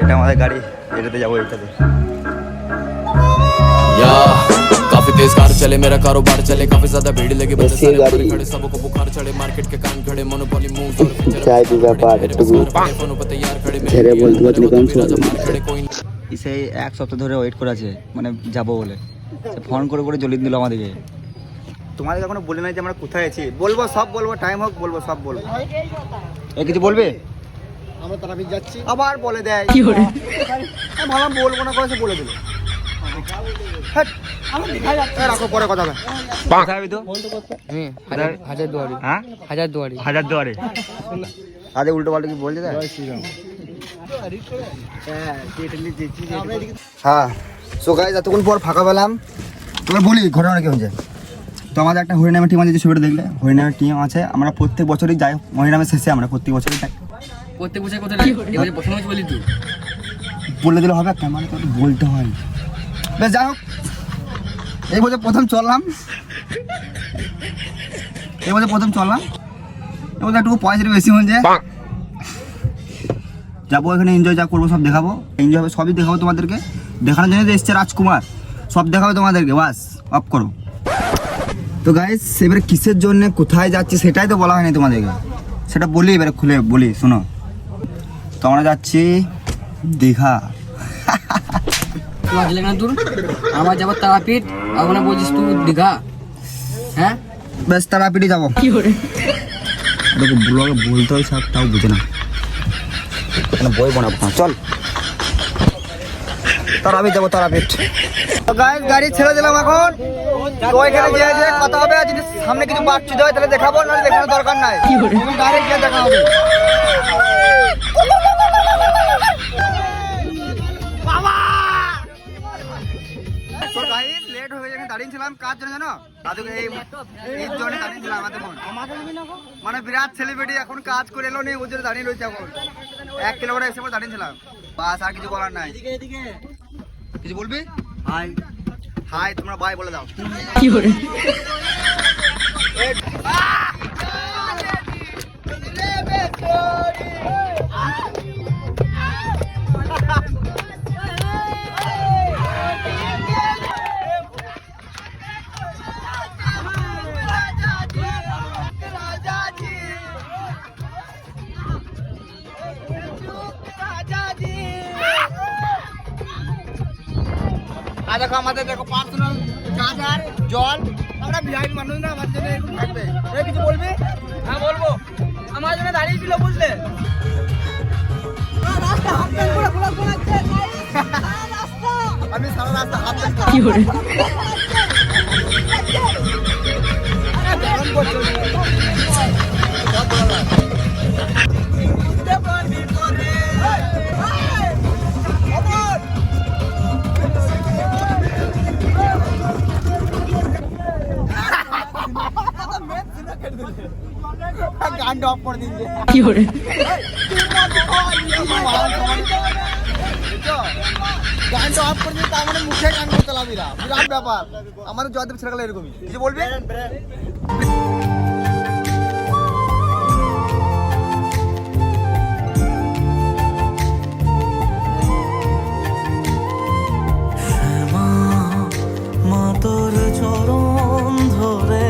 এটা আমাদের গাড়ি, এটাতে যাবো এটাতে। काफी तेज कार चले मेरा कारोबार चले काफी ज्यादा भीड़ लगी बंदे सारे खड़े सबको बुखार चढ़े मार्केट के कान खड़े मोनोपोली मूव चाय की व्यापार फोन पे तैयार खड़े ছেড়ে বলতে পারছি না, खड़े कोई সেই এক সপ্তাহ ধরে ওয়েট করে আছে, মানে যাবো বলে ফোন করে করে জ্বলিয়ে দিল আমাদেরকে। তোমাদের এখনো বলে নাই যে আমরা কোথায় আছি। বলবো, সব বলবো, টাইম হোক বলবো, সব বলবো। এ কিছু বলবে? আমরা তারাপীঠ যাচ্ছি। আবার বলে দেয় কি করে, আমি ভাবলাম বলবো না, করে বলে দিল। রাখো, পরে কথা হবে। কোথায় যাবি তো? হাজারদুয়ারি। হ্যাঁ, হাজারদুয়ারি। হাজারদুয়ারি। আরে উল্টো পাল্টা কি বলছে? হ্যাঁ, সো গাইস এতক্ষণ পর ফাঁকা পেলাম। তোমার বলি ঘটনা কি হয়েছে। তো আমাদের একটা হরিনামের টিম আছে, যে ছবিটা দেখলে হরিনামের টিম আছে। আমরা প্রত্যেক বছরই যাই হরিনামের শেষে, আমরা প্রত্যেক বছরই যাই। প্রত্যেক বছর কোথায় যাই? এবারে প্রথম বছর বলি তুই বলে দিলে হবে, কেমন তো বলতে হয়। বেশ, যাই হোক, এই বছর প্রথম চললাম, এই বছর একটু পয়সাটা বেশি হয়েছে। যাবো এখানে, এনজয় যা করবো সব দেখাবো, এনজয় হবে, সবই দেখাবো তোমাদেরকে। দেখানোর জন্য এসছে রাজকুমার, সব দেখাবো তোমাদেরকে। বাস অফ করো। তো গাইস, এবারে কিসের জন্য কোথায় যাচ্ছি সেটাই তো বলা হয়নি তোমাদেরকে, সেটা বলি, এবারে খুলে বলি, শোনো। তো আমরা যাচ্ছি দীঘা। আমার যাবো তারাপীঠ, ওখানে বলছিস তুই দীঘা। হ্যাঁ, বেশ, তারাপীঠে যাবো। দেখো ব্লগে বলতে হয় সব, তাও বুঝে না, বই বানাবো না। চল তারাপীঠ যাবো, তারাপীঠ। তো গাইস, গাড়ি ছেড়ে দিলাম এখন। তো এখানে যে কথা হবে, যদি সামনে কিছু বাচ্চা হয় তাহলে দেখাবো, না দেখানোর দরকার নাই, ডাইরেক্ট গিয়ে দেখা হবে। লেট হয়ে গেছে, দাঁড়িয়েছিলাম কার জন্য জানো? দাদুকে এই জন্য দাঁড়িয়েছিলাম এতক্ষণ। মানে বিরাট সেলিব্রিটি এখন কাজ করে এলো নি, ওর জন্য দাঁড়িয়ে রয়েছে এখন। 1 কিলোমিটার এসে পর দাঁড়িয়েছিলাম, বাস, আর কিছু বলার নাই। কিছু বলবি? হাই হাই, তোমরা বাই বলে দাও। কি করে দেখো আমাদের, দেখো পার্সোনাল চার্জার, জল। আমরা ভিআইপি মানুষ না, আমার জন্য এরকম থাকবে। কিছু বলবি? হ্যাঁ বলবো, আমার জন্য দাঁড়িয়ে ছিল, বুঝলে? আমি সারা রাস্তা হাত কি করে গানটা অফ করে দিন, কি করে গানটা অফ করে দিন, তার মানে মুখে গান করতে লাগবে, বিরাট ব্যাপার। আমাদের জয়দেব ছেলেগুলো এরকমই। কিছু বলবি? তোর চরণ ধরে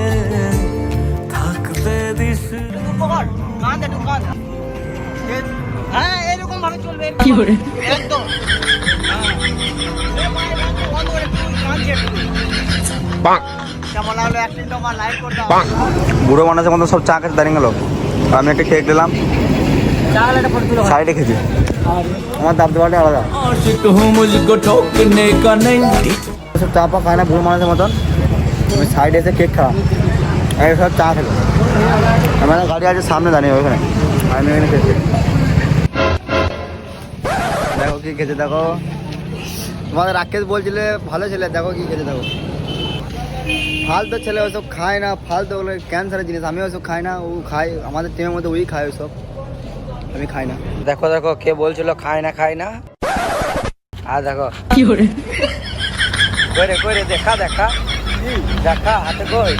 থাকতে দিস। হ্যাঁ, এরকম ভাবে চলবে, কি করে একদম। কেমন লাগলো অ্যাক্টিংটা? আমার লাইক করে দাও। বুড়ো মানুষের মতো সব চা খেতে দাঁড়িয়ে গেল, আমি একটা খেয়ে দিলাম, সাইডে খেয়েছি। আমার দাব দেওয়াটা আলাদা, সব চা পা খায় না বুড়ো মানুষের মতন। আমি সাইডে এসে কেক খেলাম, সব চা খেলো। আমার গাড়ি আছে সামনে দাঁড়িয়ে, ওখানে আমি এখানে খেয়েছি। দেখো কি খেতে, দেখো তোমাদের রাকেশ বলছিলে ভালো ছেলে, দেখো কি খেতে, দেখো ফালতু ছেলে, ওসব খায় না, ফালতু ওগুলো ক্যান্সারের জিনিস। আমি ওসব খাই না, ও খায়, আমাদের টিমের মধ্যে ওই খায় ওসব, আমি খাই না। দেখো দেখো কে বলছিল খায় না, খায় না। আর দেখো কি করে করে করে দেখা দেখা দেখা হাতে কই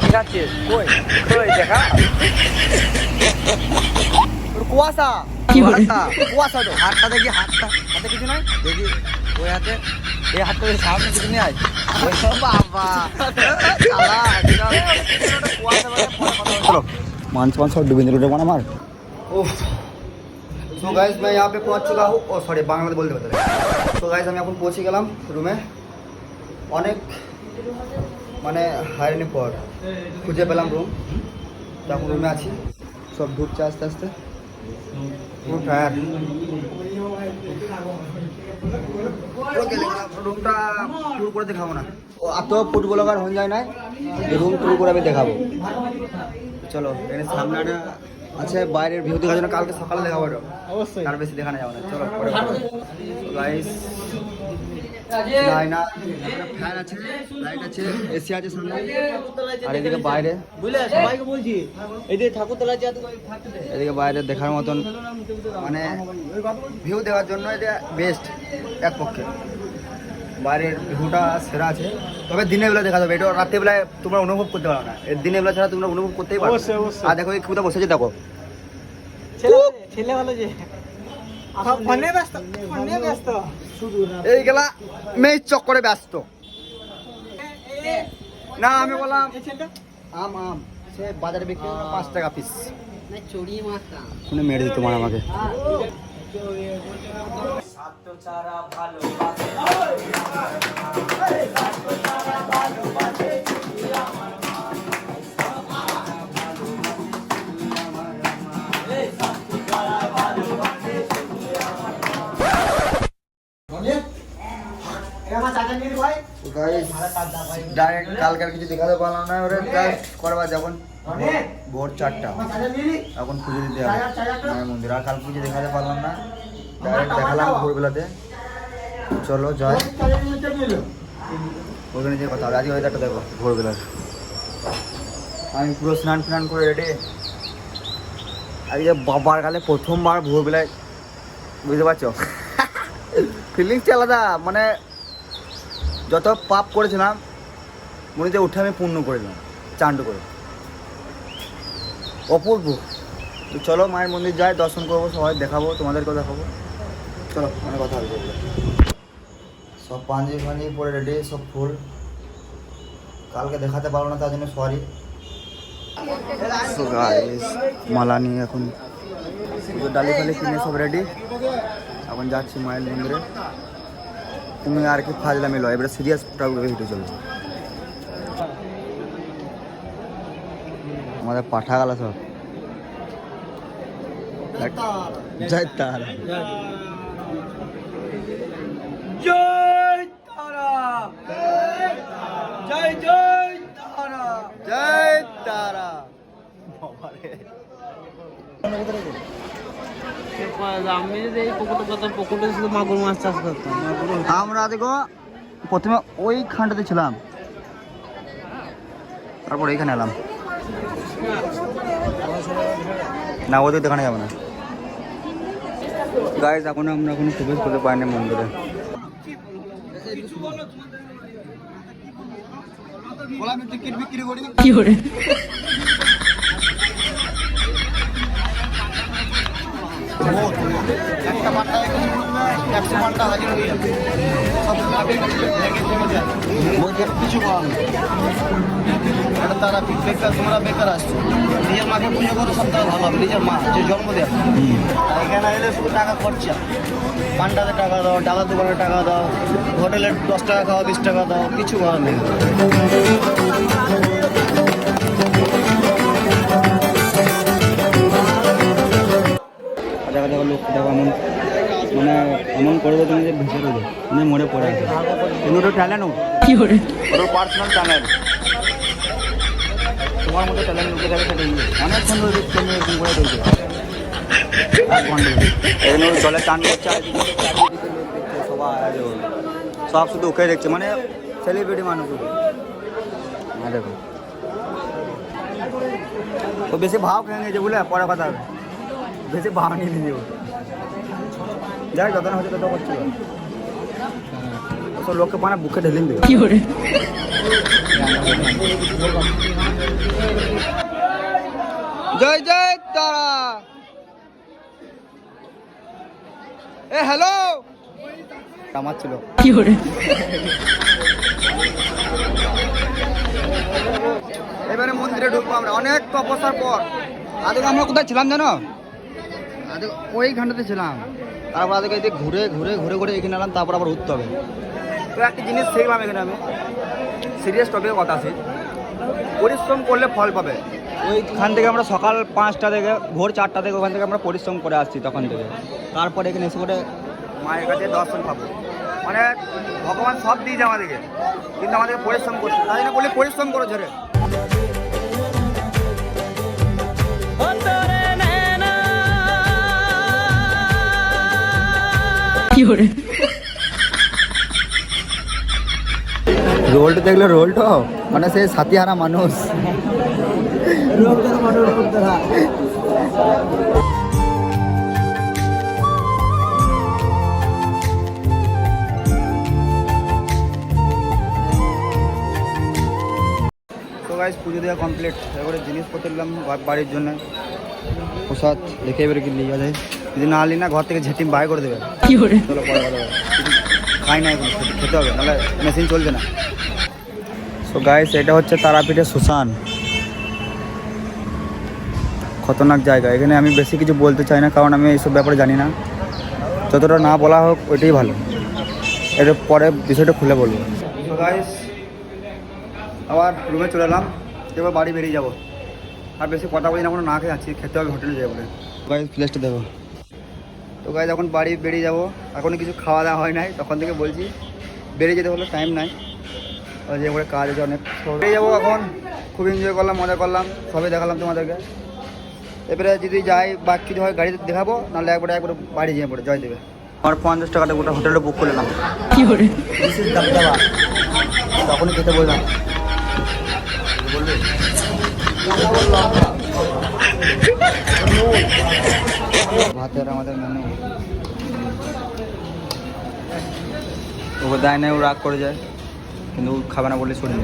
ঠিক আছে, কই কই দেখা কুয়াশা কুয়াশা কুয়াশা তো হাতটা দেখি হাতটা হাতে কিছু নাই দেখি ওই হাতে এই হাতটা সামনে কিছু নেই বাবা चलो मांस वांस और डूबेंद्र रोड बना मार सो गाइस मैं यहाँ पे पहुँच चुका हूँ ओ सॉरी बांग्ला में बोलते बोलते तो गाइस আমি এখন পৌঁছে গেলাম রুমে অনেক মানে হাইরানির পর খুঁজে পেলাম রুম তো এখন রুমে আছি সব ঢুকছে আস্তে আস্তে পুরো টায়ার রুমটা ট্যুর করে দেখাবো না ও এত ফুড ব্লগার হয়ে যায় না রুম ট্যুর করে আমি দেখাবো চলো এখানে সামনে একটা আছে বাইরের ভিউ দেখার জন্য কালকে সকালে দেখাবো এটা অবশ্যই আর বেশি দেখানো যাবে না চলো গাইস না ফ্যান আছে লাইট আছে এসি আছে সামনে আর এদিকে বাইরে বুঝলে সবাইকে বলছি এইদিকে ঠাকুরতলা যা এদিকে বাইরে দেখার মতন মানে ভিউ দেওয়ার জন্য এটা বেস্ট এক পক্ষে বাইরের ভিউটা সেরা আছে তবে দিনের বেলা দেখা যাবে এটা রাতের বেলায় তোমরা অনুভব করতে পারো না দিনের বেলা ছাড়া তোমরা অনুভব করতেই পারো আর দেখো এই কোথাও বসেছে দেখো ছেলে ভালো যে ব্যস্ত এই গেলা মেয়ে চক্করে ব্যস্ত না আমি বললাম আম আম সে বাজারে বিক্রি 5 টাকা পিস চড়িয়ে মাছটা শুনে মেরে দিত তোমার আমাকে ডাইরেক্ট কালকার কিছু দেখাতে পারলাম না ওরা জাস্ট করবা যখন ভোর 4টা এখন পুজো দিতে হবে মায়ের মন্দির আর কাল পুজো দেখাতে পারলাম না ডাইরেক্ট দেখালাম ভোরবেলাতে চলো যাই ওখানে যে কথা হবে আজকে ওয়েদারটা দেখো ভোরবেলা আমি পুরো স্নান ফ্নান করে রেডি আজকে বাবার কালে প্রথমবার ভোরবেলায় বুঝতে পারছো ফিলিংসটা আলাদা মানে যত পাপ করেছিলাম মনে উঠে আমি পূর্ণ করে দিলাম চান্ড করে অপূর্ব তো চলো মায়ের মন্দির যাই দর্শন করবো সবাই দেখাবো তোমাদেরকেও দেখাবো চলো মানে কথা হবে সব পাঞ্জি ফাঞ্জি পরে রেডি সব ফুল কালকে দেখাতে পারবো না তার জন্য সরি মালা নিয়ে এখন ডালি ফালি কিনে সব রেডি এখন যাচ্ছি মায়ের মন্দিরে তুমি আর কি ফাজলামি লো এবারে সিরিয়াস ভিডিও চলছে আমাদের পাঠা গেল সব জয় তারা জয় তারা জয় জয় তারা জয় তারা আমি যদি এই পুকুরটা করতাম পুকুরটা শুধু মাগুর মাছ চাষ করতাম আমরা দেখো প্রথমে ওই খানটাতে ছিলাম তারপর এইখানে এলাম না ওদের দেখানো যাবে না গাইজ এখন আমরা এখন প্রবেশ করতে পারিনি মন্দিরে কি করে একটা পাট্টা 100 পাট্টা হাজির হয়ে যাবে কিছু এটা তারা বেকার তোমরা বেকার আসছো নিজের মাকে পুজো করো সব থেকে ভালো হবে নিজের মা যে জন্ম দেয় এখানে এলে শুধু টাকা খরচা পান্ডাতে টাকা দাও ডালার দোকানে টাকা দাও হোটেলে 10 টাকা খাও 20 টাকা দাও কিছু করার নেই দেখা লোক দেখো এমন মানে এমন করবে তুমি যে ভেসে দেবে তুমি মনে পড়ে আছে কিন্তু ওটা ট্যালেন্ট কি করে ওর পার্সোনাল ট্যালেন্ট তোমার মধ্যে ট্যালেন্ট লুকিয়ে থাকে সেটা অনেক সুন্দর দেখতে আমি এরকম করে দেখছি 1 ঘন্টা এখানে জলে টান করছে সবাই সব শুধু ওকে দেখছে মানে সেলিব্রিটি মানুষ হ্যাঁ দেখো ও বেশি ভাব খেয়ে নিয়েছে বলে পরে কথা হবে বেশি ভাব নিয়ে নিয়ে যাই যত না হচ্ছে তত করছি তো লোককে মানে বুকে ঢেলিন দেবে কি করে জয় জয় তারা এ হ্যালো আমার ছিল এবারে মন্দিরে ঢুকবো আমরা অনেক তপস্যার পর। আগে আমরা কোথায় ছিলাম জানো? আগে ওইখানটাতে ছিলাম, তারপর আগে এদিকে ঘুরে ঘুরে ঘুরে ঘুরে এখানে এলাম, তারপর আবার উঠতে হবে। তো একটা জিনিস শিখলাম এখানে আমি, সিরিয়াস টপিকের কথা আছে, পরিশ্রম করলে ফল পাবে। ওইখান থেকে আমরা সকাল 5টা থেকে ভোর 4টা থেকে ওখান থেকে আমরা পরিশ্রম করে আসছি তখন থেকে, তারপরে এখানে এসে করে মায়ের কাছে দর্শন পাবো। মানে ভগবান সব দিয়েছে আমাদেরকে, কিন্তু আমাদেরকে পরিশ্রম করছে, তাই না বলে পরিশ্রম করে ঝরে। রোলটা দেখলে রোলটা মানে সে সাথীহারা মানুষ। তো গাইস পুজো দেওয়া কমপ্লিট, এবারে জিনিসপত্র নিলাম বাড়ির জন্য, প্রসাদ দেখে এবারে কি লিয়া যায়, যদি না লি না ঘর থেকে ঝেঁটিম বাই করে দেবে। চলো পরে কথা হবে, খাই না এখন, খেতে হবে নাহলে মেশিন চলবে না। সো গাইস এটা হচ্ছে তারাপীঠের শ্মশান, খতরনাক জায়গা। এখানে আমি বেশি কিছু বলতে চাই না, কারণ আমি এইসব ব্যাপারে জানি না, যতটা না বলা হোক ওইটাই ভালো। এর পরে বিষয়টা খুলে বলবো। তো গাইস আবার রুমে চলে এলাম, এবার বাড়ি বেরিয়ে যাবো। আর বেশি কথা বলি না, কোনো না খেয়ে যাচ্ছি, খেতে হবে হোটেলে যাবো। গাইস প্লেসটা দেখো। তো গাইস এখন বাড়ি বেরিয়ে যাবো, এখনও কিছু খাওয়া দাওয়া হয় নাই, তখন থেকে বলছি বেরিয়ে যেতে হলো, টাইম নাই, যে করে কাজ আছে অনেক। বেরিয়ে যাবো এখন, খুব এনজয় করলাম, মজা করলাম, সবই দেখালাম তোমাদেরকে। এবারে যদি যাই বা কিছু হয় গাড়িতে দেখাবো, নাহলে একবারে বাড়ি যেয়ে পড়ে জয় দেবে। আমার 50 টাকাতে গোটা হোটেলে বুক করে নিলাম, তখনই খেতে বললাম। ভাতের আমাদের মেনু ওকে দেয় না, ও রাগ করে যায়, কিন্তু খাবে না বলে শুনে